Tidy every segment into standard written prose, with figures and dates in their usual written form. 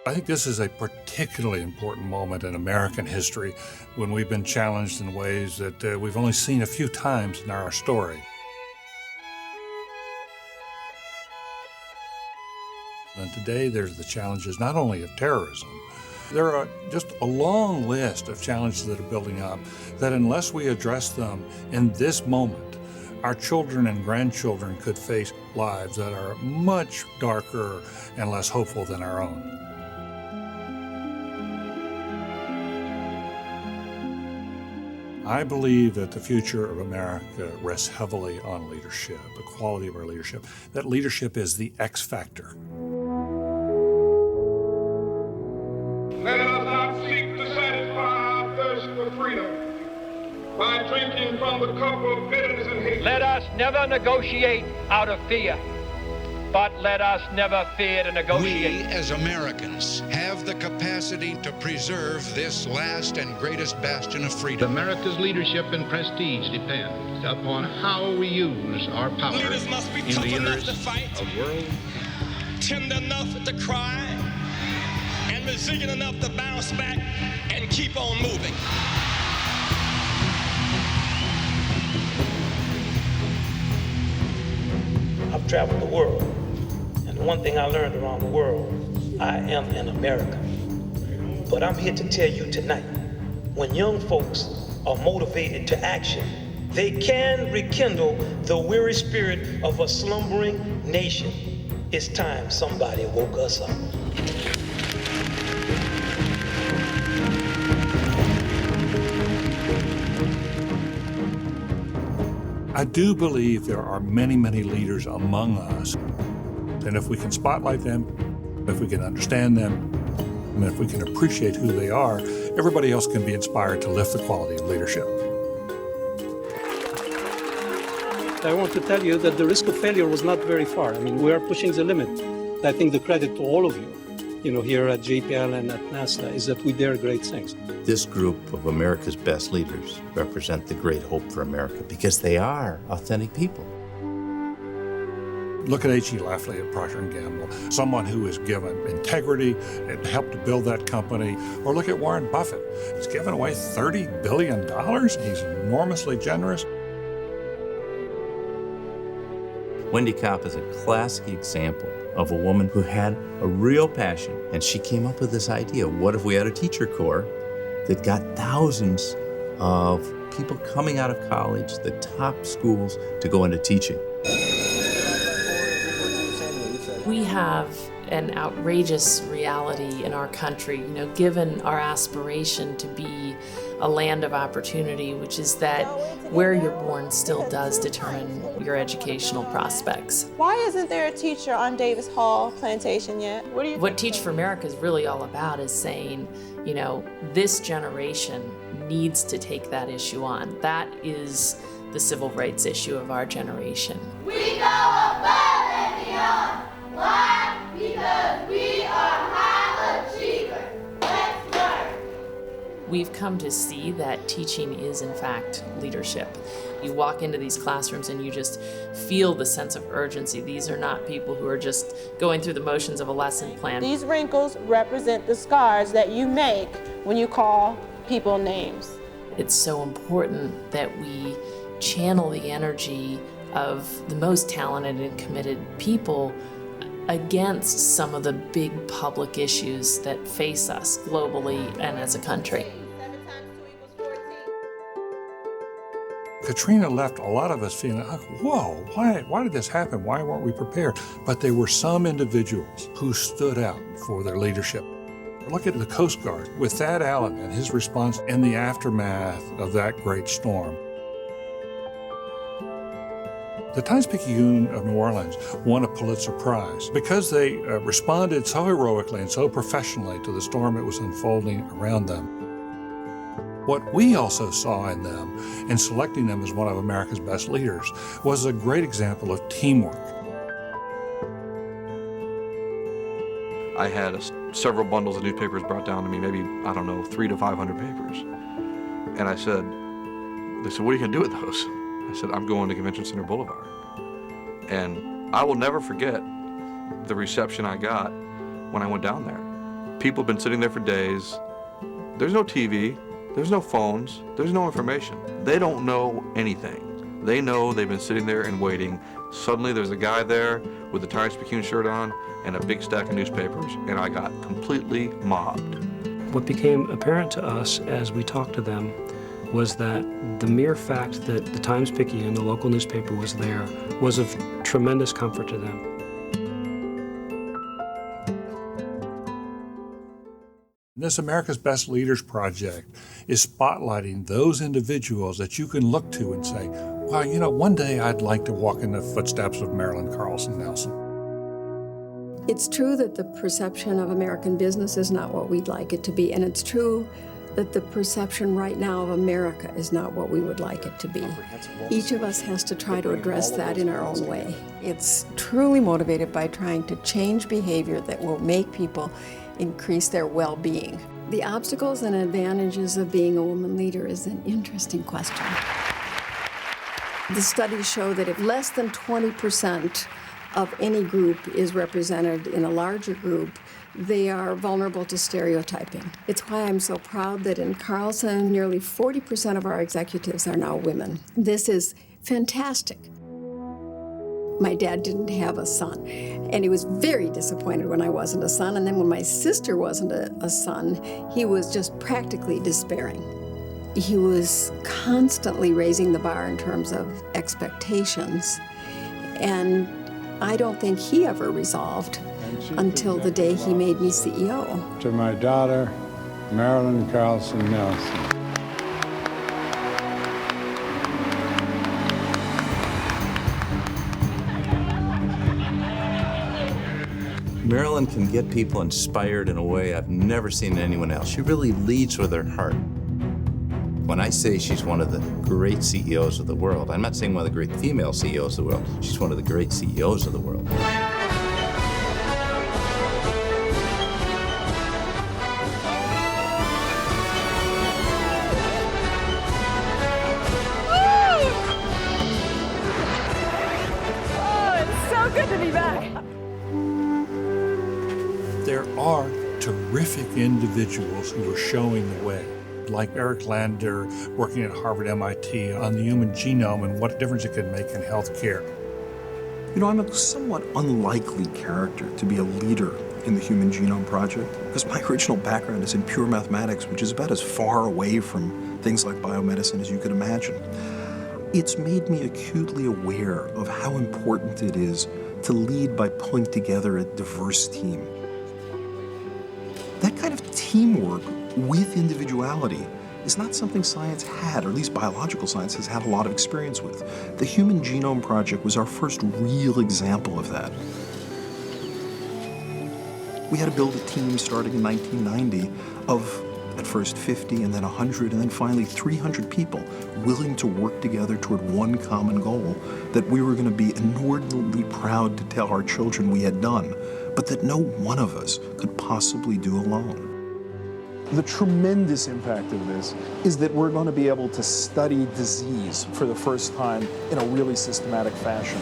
I think this is a particularly important moment in American history when we've been challenged in ways that we've only seen a few times in our story. And today there's the challenges not only of terrorism, there are just a long list of challenges that are building up that unless we address them in this moment, our children and grandchildren could face lives that are much darker and less hopeful than our own. I believe that the future of America rests heavily on leadership, the quality of our leadership. That leadership is the X factor. Let us not seek to satisfy our thirst for freedom by drinking from the cup of bitterness and hate. Let us never negotiate out of fear, but let us never fear to negotiate. We, as Americans, have the capacity to preserve this last and greatest bastion of freedom. America's leadership and prestige depend upon how we use our power Leaders must be in tough the enough interests to fight, of world, tender enough to cry, and resilient enough to bounce back and keep on moving. I've traveled the world, and the one thing I learned around the world, I am an American. But I'm here to tell you tonight, when young folks are motivated to action, they can rekindle the weary spirit of a slumbering nation. It's time somebody woke us up. I do believe there are many, many leaders among us. And if we can spotlight them, if we can understand them, and if we can appreciate who they are, everybody else can be inspired to lift the quality of leadership. I want to tell you that the risk of failure was not very far. I mean, we are pushing the limit. I think the credit to all of you, here at JPL and at NASA, is that we dare great things. This group of America's best leaders represent the great hope for America because they are authentic people. Look at H.E. Lafley at Procter & Gamble, someone who is given integrity and helped to build that company. Or look at Warren Buffett. He's given away $30 billion. He's enormously generous. Wendy Kopp is a classic example of a woman who had a real passion, and she came up with this idea: what if we had a teacher corps that got thousands of people coming out of college, the top schools, to go into teaching? We have an outrageous reality in our country, given our aspiration to be a land of opportunity, which is that where you're born still does determine your educational prospects. Why isn't there a teacher on Davis Hall Plantation yet? What Teach for America is really all about is saying, this generation needs to take that issue on. That is the civil rights issue of our generation. We go above and beyond. Why? Because we are high achievers. Let's learn. We've come to see that teaching is, in fact, leadership. You walk into these classrooms and you just feel the sense of urgency. These are not people who are just going through the motions of a lesson plan. These wrinkles represent the scars that you make when you call people names. It's so important that we channel the energy of the most talented and committed people against some of the big public issues that face us globally and as a country. Katrina left a lot of us feeling like, whoa, why did this happen? Why weren't we prepared? But there were some individuals who stood out for their leadership. Look at the Coast Guard with Thad Allen and his response in the aftermath of that great storm. The Times-Picayune of New Orleans won a Pulitzer Prize because they responded so heroically and so professionally to the storm that was unfolding around them. What we also saw in them, in selecting them as one of America's best leaders, was a great example of teamwork. I had several bundles of newspapers brought down to me, maybe, 300 to 500 papers. And they said, what are you going to do with those? I said, I'm going to Convention Center Boulevard. And I will never forget the reception I got when I went down there. People have been sitting there for days. There's no TV, there's no phones, there's no information. They don't know anything. They know they've been sitting there and waiting. Suddenly there's a guy there with a Times-Picayune shirt on and a big stack of newspapers, and I got completely mobbed. What became apparent to us as we talked to them was that the mere fact that the Times-Picayune, the local newspaper, was there was of tremendous comfort to them. This America's Best Leaders Project is spotlighting those individuals that you can look to and say, wow, you know, one day I'd like to walk in the footsteps of Marilyn Carlson Nelson. It's true that the perception of American business is not what we'd like it to be, and it's true that the perception right now of America is not what we would like it to be. Each of us has to try to address that in our own way. It's truly motivated by trying to change behavior that will make people increase their well-being. The obstacles and advantages of being a woman leader is an interesting question. The studies show that if less than 20% of any group is represented in a larger group, they are vulnerable to stereotyping. It's why I'm so proud that in Carlson, nearly 40% of our executives are now women. This is fantastic. My dad didn't have a son, and he was very disappointed when I wasn't a son, and then when my sister wasn't a son, he was just practically despairing. He was constantly raising the bar in terms of expectations, and I don't think he ever resolved until the day he made me CEO. To my daughter, Marilyn Carlson Nelson. Marilyn can get people inspired in a way I've never seen in anyone else. She really leads with her heart. When I say she's one of the great CEOs of the world, I'm not saying one of the great female CEOs of the world. She's one of the great CEOs of the world. Oh, it's so good to be back. There are terrific individuals who are showing the way, like Eric Lander working at Harvard MIT on the human genome and what difference it can make in healthcare. You know, I'm a somewhat unlikely character to be a leader in the Human Genome Project because my original background is in pure mathematics, which is about as far away from things like biomedicine as you could imagine. It's made me acutely aware of how important it is to lead by pulling together a diverse team. That kind of teamwork with individuality is not something science had, or at least biological science has had a lot of experience with. The Human Genome Project was our first real example of that. We had to build a team starting in 1990 of, at first 50, and then 100, and then finally 300 people willing to work together toward one common goal that we were going to be inordinately proud to tell our children we had done, but that no one of us could possibly do alone. The tremendous impact of this is that we're going to be able to study disease for the first time in a really systematic fashion.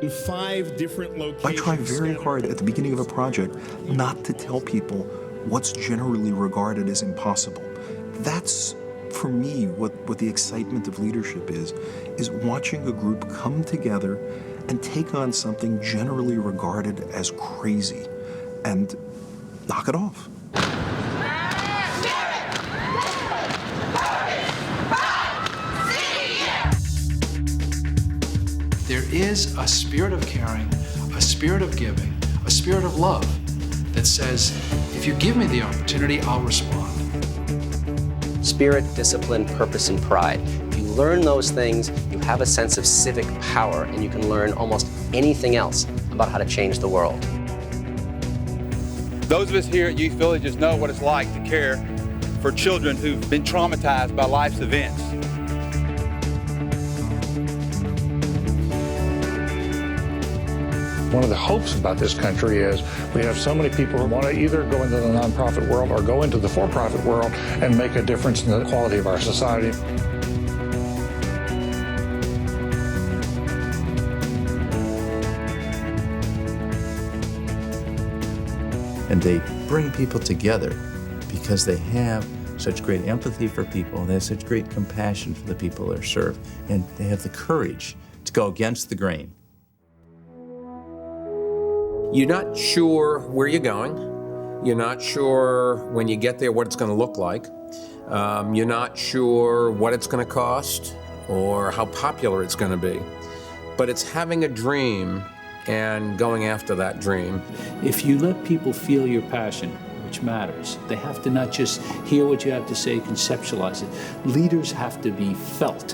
In 5 different locations. I try very hard at the beginning of a project not to tell people what's generally regarded as impossible. That's, for me, what the excitement of leadership is watching a group come together and take on something generally regarded as crazy and knock it off. There is a spirit of caring, a spirit of giving, a spirit of love that says, if you give me the opportunity, I'll respond. Spirit, discipline, purpose, and pride. If you learn those things, you have a sense of civic power, and you can learn almost anything else about how to change the world. Those of us here at Youth Villages know what it's like to care for children who've been traumatized by life's events. One of the hopes about this country is we have so many people who want to either go into the nonprofit world or go into the for-profit world and make a difference in the quality of our society. and they bring people together because they have such great empathy for people, and they have such great compassion for the people they're served, and they have the courage to go against the grain. You're not sure where you're going. You're not sure when you get there what it's going to look like. You're not sure what it's going to cost or how popular it's going to be. But it's having a dream and going after that dream. If you let people feel your passion, which matters, they have to not just hear what you have to say, conceptualize it. Leaders have to be felt.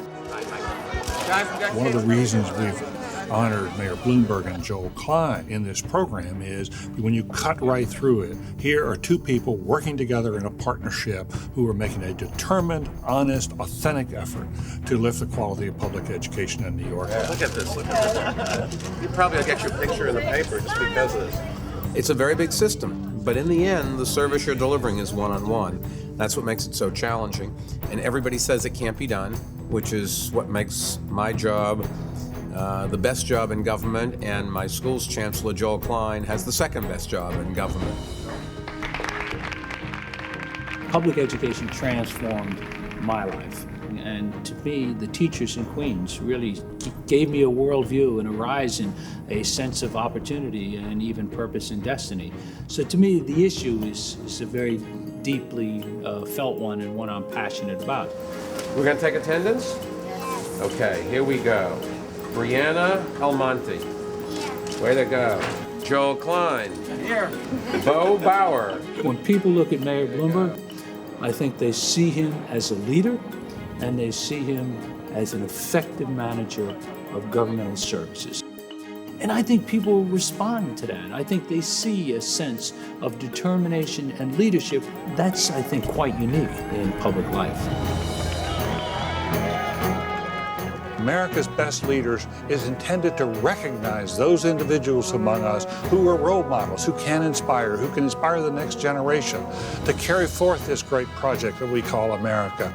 One of the reasons we've honored Mayor Bloomberg and Joel Klein in this program is when you cut right through it, here are two people working together in a partnership who are making a determined, honest, authentic effort to lift the quality of public education in New York. Yeah. Look at this, look at this. You probably will get your picture in the paper just because of this. It's a very big system, but in the end, the service you're delivering is one-on-one. That's what makes it so challenging. And everybody says it can't be done, which is what makes my job the best job in government, and my school's chancellor, Joel Klein, has the second best job in government. Public education transformed my life. And to me, the teachers in Queens really gave me a worldview and a horizon, a sense of opportunity, and even purpose and destiny. So to me, the issue is a very deeply felt one, and one I'm passionate about. We're going to take attendance? Okay, here we go. Brianna Almonte. Way to go. Joel Klein. Here. Bo Bauer. When people look at Mayor Bloomberg, I think they see him as a leader, and they see him as an effective manager of governmental services. And I think people respond to that. I think they see a sense of determination and leadership that's, I think, quite unique in public life. America's Best Leaders is intended to recognize those individuals among us who are role models, who can inspire the next generation to carry forth this great project that we call America.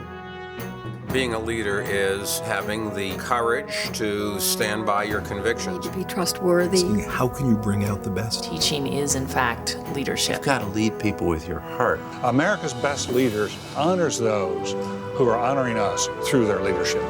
Being a leader is having the courage to stand by your convictions. Be trustworthy. How can you bring out the best? Teaching is, in fact, leadership. You've got to lead people with your heart. America's Best Leaders honors those who are honoring us through their leadership.